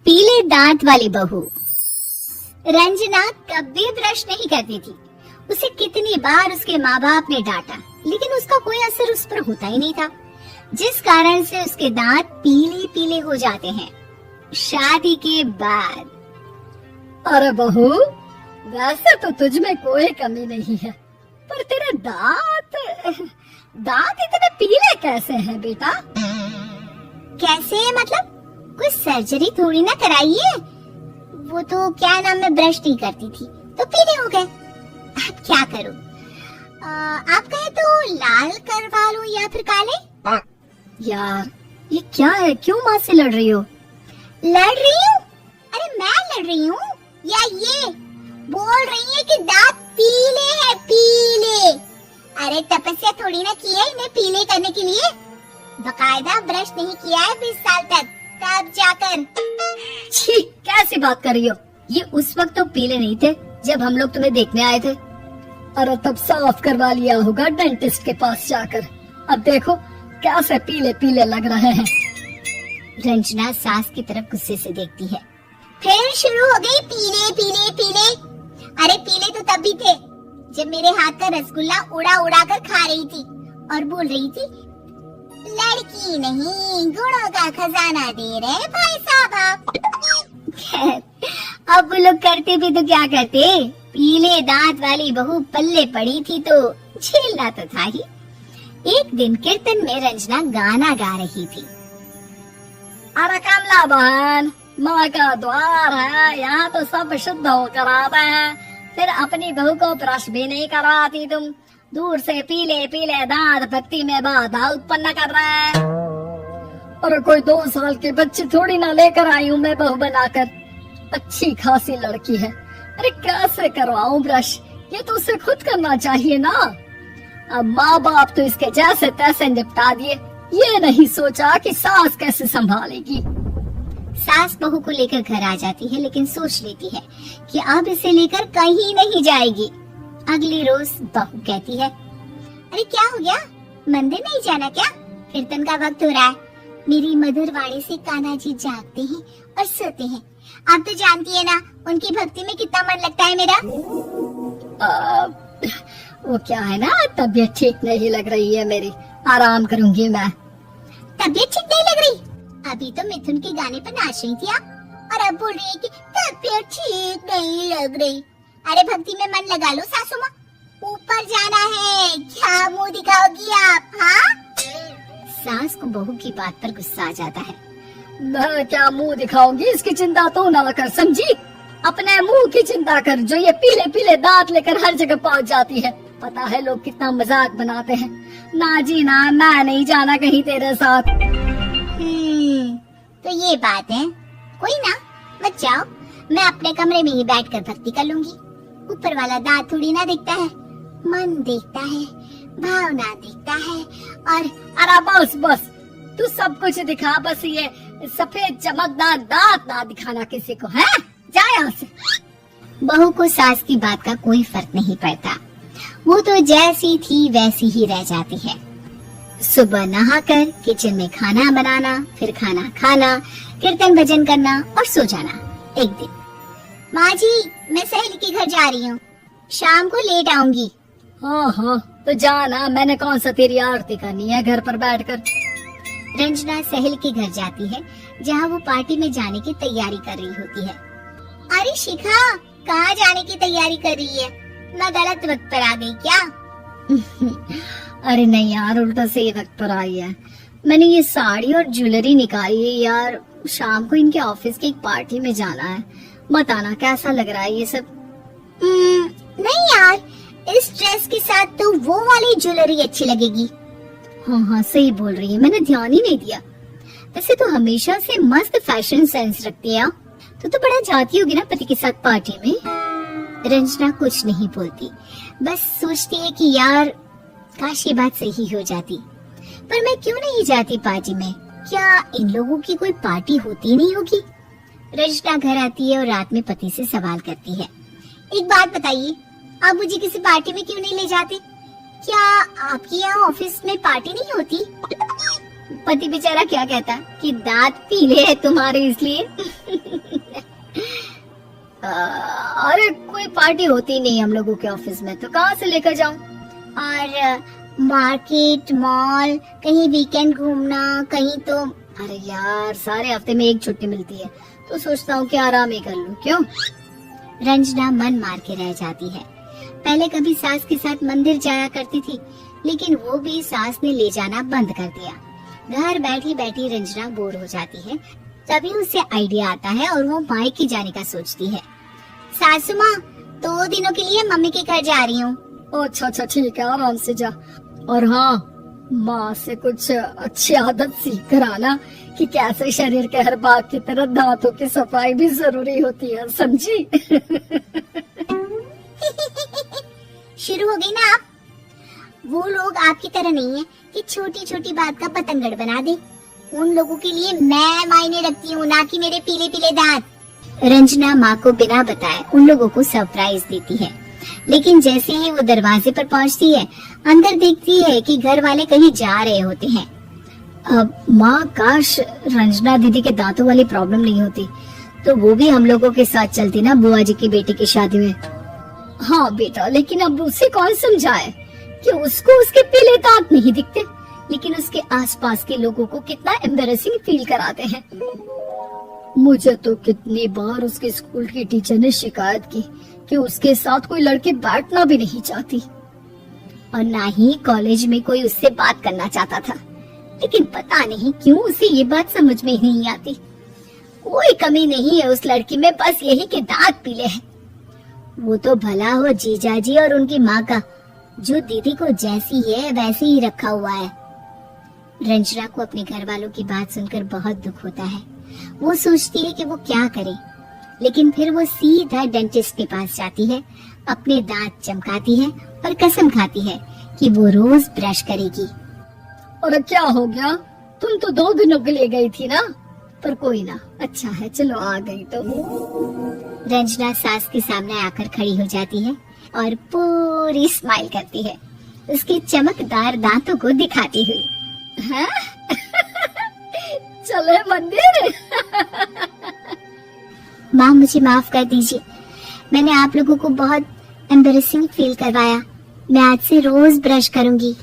पीले दांत वाली बहू। रंजना कभी ब्रश नहीं करती थी। उसे कितनी बार उसके माँ बाप ने डांटा, लेकिन उसका कोई असर उस पर होता ही नहीं था, जिस कारण से उसके दांत पीले पीले हो जाते हैं शादी के बाद। अरे बहू, वैसे तो तुझ में कोई कमी नहीं है, पर तेरे दांत इतने पीले कैसे हैं बेटा? कैसे मतलब? कोई सर्जरी थोड़ी ना कराई है। वो तो क्या नाम, मैं ब्रश नहीं करती थी तो पीले हो गए। अब क्या करूं? आप कहे तो लाल करवा लूं या फिर काले? यार ये क्या है, क्यों माँ से लड़ रही हो? लड़ रही हूँ? अरे मैं लड़ रही हूँ या ये बोल रही है कि दांत पीले हैं, पीले। अरे तपस्या थोड़ी ना की है इन्हें पीले करने के लिए। बकायदा ब्रश नहीं किया है 20 साल तक, तब जाकर। छी, कैसी बात कर रही हो? ये उस वक्त तो पीले नहीं थे जब हम लोग तुम्हें देखने आए थे। अरे तब साफ करवा लिया होगा डेंटिस्ट के पास जाकर। अब देखो कैसे पीले पीले लग रहे हैं। रंजना सास की तरफ गुस्से से देखती है। फिर शुरू हो गई पीले पीले पीले। अरे पीले तो तब भी थे जब मेरे हाथ का रसगुल्ला उड़ा उड़ा कर खा रही थी और बोल रही थी, लड़की नहीं गुणों का खजाना दे रहे भाई साहब आप। अब वो लोग करते भी तो क्या करते, पीले दांत वाली बहू पल्ले पड़ी थी तो झेलना तो था ही। एक दिन कीर्तन में रंजना गाना गा रही थी। अरे कमला बहन, माँ का द्वार है, यहाँ तो सब शुद्ध होकर आते हैं, फिर अपनी बहू को ब्रश भी नहीं करवाती तुम। दूर से पीले पीले दांत भक्ति में बाधा उत्पन्न कर रहे हैं। अरे कोई 2 साल के बच्चे थोड़ी ना लेकर आई हूँ मैं बहू बनाकर। अच्छी खासी लड़की है, अरे कैसे करवाऊं ब्रश? ये तो उसे खुद करना चाहिए ना। अब माँ बाप तो इसके जैसे तैसे निपटा दिए, ये नहीं सोचा कि सास कैसे संभालेगी। सास बहू को लेकर घर आ जाती है, लेकिन सोच लेती है कि अब इसे लेकर कहीं नहीं जाएगी। अगली रोज बहू कहती है, अरे क्या हो गया, मंदिर नहीं जाना क्या? कीर्तन का वक्त हो रहा है। मेरी मधुर वाणी से कान्हा जी जागते हैं और सोते हैं। आप तो जानती है ना उनकी भक्ति में कितना मन लगता है मेरा। वो क्या है ना, तबीयत ठीक नहीं लग रही है मेरी, आराम करूंगी मैं। तबीयत ठीक नहीं लग रही? अभी तो मिथुन के गाने पर नाच रही थी आप, और अब बोल रही है कि तबीयत ठीक नहीं लग रही। अरे भक्ति में मन लगा लो सासू माँ, ऊपर जाना है, क्या मुंह दिखाओगी आप? हाँ? सास को बहू की बात पर गुस्सा आ जाता है। मैं क्या मुंह दिखाऊंगी, इसकी चिंता तो ना कर, समझी? अपने मुंह की चिंता कर, जो ये पीले पीले दांत लेकर हर जगह पहुंच जाती है। पता है लोग कितना मजाक बनाते हैं। ना जी ना, मैं नहीं जाना कहीं तेरे साथ। तो ये बात है, कोई ना, मत जाओ, मैं अपने कमरे में ही बैठकर भक्ति कर लूंगी। ऊपर वाला दांत थोड़ी ना देखता है, मन देखता है, भावना देखता है। और अरे बस बस, तू सब कुछ दिखा, बस ये सफेद चमकदार दांत ना दिखाना किसी को, है? जा यहाँ से। बहू को सास की बात का कोई फर्क नहीं पड़ता, वो तो जैसी थी वैसी ही रह जाती है। सुबह नहाकर किचन में खाना बनाना, फिर खाना खाना, कीर्तन भजन करना और सो जाना। एक दिन, माँ जी मैं सहेली के घर जा रही हूँ, शाम को लेट आऊंगी। हाँ हाँ तो जाना, मैंने कौन सा तेरी आरती करनी है घर पर बैठकर। रंजना सहेली के घर जाती है, जहाँ वो पार्टी में जाने की तैयारी कर रही होती है। अरे शिखा, कहाँ जाने की तैयारी कर रही है? मैं गलत वक्त पर आ गई क्या? अरे नहीं यार, उल्टा सही वक्त पर आई है। मैंने ये साड़ी और ज्वेलरी निकाली है यार, शाम को इनके ऑफिस की एक पार्टी में जाना है। बताना कैसा लग रहा है ये सब? नहीं यार, इस ड्रेस के साथ तो वो वाली ज्वेलरी अच्छी लगेगी। हाँ हाँ सही बोल रही है, मैंने ध्यान ही नहीं दिया। वैसे तो हमेशा से मस्त फैशन सेंस रखती है, तो बड़ा जाती होगी ना पति के साथ पार्टी में। रंजना कुछ नहीं बोलती, बस सोचती है कि यार काश ये बात सही हो जाती, पर मैं क्यों नहीं जाती पार्टी में? क्या इन लोगों की कोई पार्टी होती नहीं होगी? रंजना घर आती है और रात में पति से सवाल करती है, एक बात बताइए, आप मुझे किसी पार्टी में क्यों नहीं ले जाते? क्या आपके यहाँ ऑफिस में पार्टी नहीं होती? पति बेचारा क्या कहता कि दांत पीले है तुम्हारे इसलिए। अरे कोई पार्टी होती नहीं हम लोगों के ऑफिस में, तो कहाँ से लेकर जाऊं? और मार्केट, मॉल, कहीं वीकेंड घूमना, कहीं तो। अरे यार, सारे हफ्ते में एक छुट्टी मिलती है, तो सोचता हूँ कि आराम ही कर लूं। क्यों? रंजना मन मार के रह जाती है। पहले कभी सास के साथ मंदिर जाया करती थी, लेकिन वो भी सास ने ले जाना बंद कर दिया। घर बैठी बैठी रंजना बोर हो जाती है। तभी उसे आइडिया आता है और वो मायके जाने का सोचती है। सासू माँ, 2 दिनों के लिए मम्मी के घर जा रही हूँ। अच्छा अच्छा, ठीक है, आराम से जा। और हाँ, माँ से कुछ अच्छी आदत सीख कर आना कि कैसे शरीर के हर भाग की तरह दांतों की सफाई भी जरूरी होती है, समझी? शुरू हो गई ना आप? वो लोग आपकी तरह नहीं है कि छोटी छोटी बात का पतंगड़ बना दे। उन लोगों के लिए मैं मायने रखती हूँ, ना कि मेरे पीले पीले दांत। रंजना माँ को बिना बताए उन लोगों को सरप्राइज देती है, लेकिन जैसे ही वो दरवाजे पर पहुँचती है, अंदर देखती है कि घर वाले कहीं जा रहे होते हैं। अब माँ, काश रंजना दीदी के दांतों वाली प्रॉब्लम नहीं होती, तो वो भी हम लोगों के साथ चलती ना बुआ जी की बेटी की शादी में। हाँ बेटा, लेकिन अब उसे कौन समझाए कि उसको उसके पीले दांत नहीं दिखते, लेकिन उसके आसपास के लोगों को कितना एम्बैरेसिंग फील कराते हैं। मुझे तो कितनी बार उसके स्कूल की टीचर ने शिकायत की कि उसके साथ कोई लड़की बैठना भी नहीं चाहती, और ना ही कॉलेज में कोई उससे बात करना चाहता था। लेकिन पता नहीं क्यों उसे ये बात समझ में ही नहीं आती। कोई कमी नहीं है उस लड़की में, बस यही कि दांत पीले हैं। वो तो भला हो जीजाजी और उनकी माँ का, जो दीदी को जैसी है वैसे ही रखा हुआ है। रंजना को अपने घर वालों की बात सुनकर बहुत दुख होता है। वो सोचती है कि वो क्या करे, लेकिन फिर वो सीधा डेंटिस्ट के पास जाती है, अपने दांत चमकाती है और कसम खाती है कि वो रोज ब्रश करेगी। और क्या हो गया? तुम तो 2 दिनों के लिए गई थी ना, पर कोई ना, अच्छा है, चलो आ गई तो। रंजना सास के सामने आकर खड़ी हो जाती है और पूरी स्माइल करती है, उसके चमकदार दांतों को दिखाती हुई। हैं? चले मंदिर? माँ, मुझे माफ कर दीजिए, मैंने आप लोगों को बहुत एम्बैरेसिंग फील करवाया। मैं आज से रोज ब्रश करूंगी।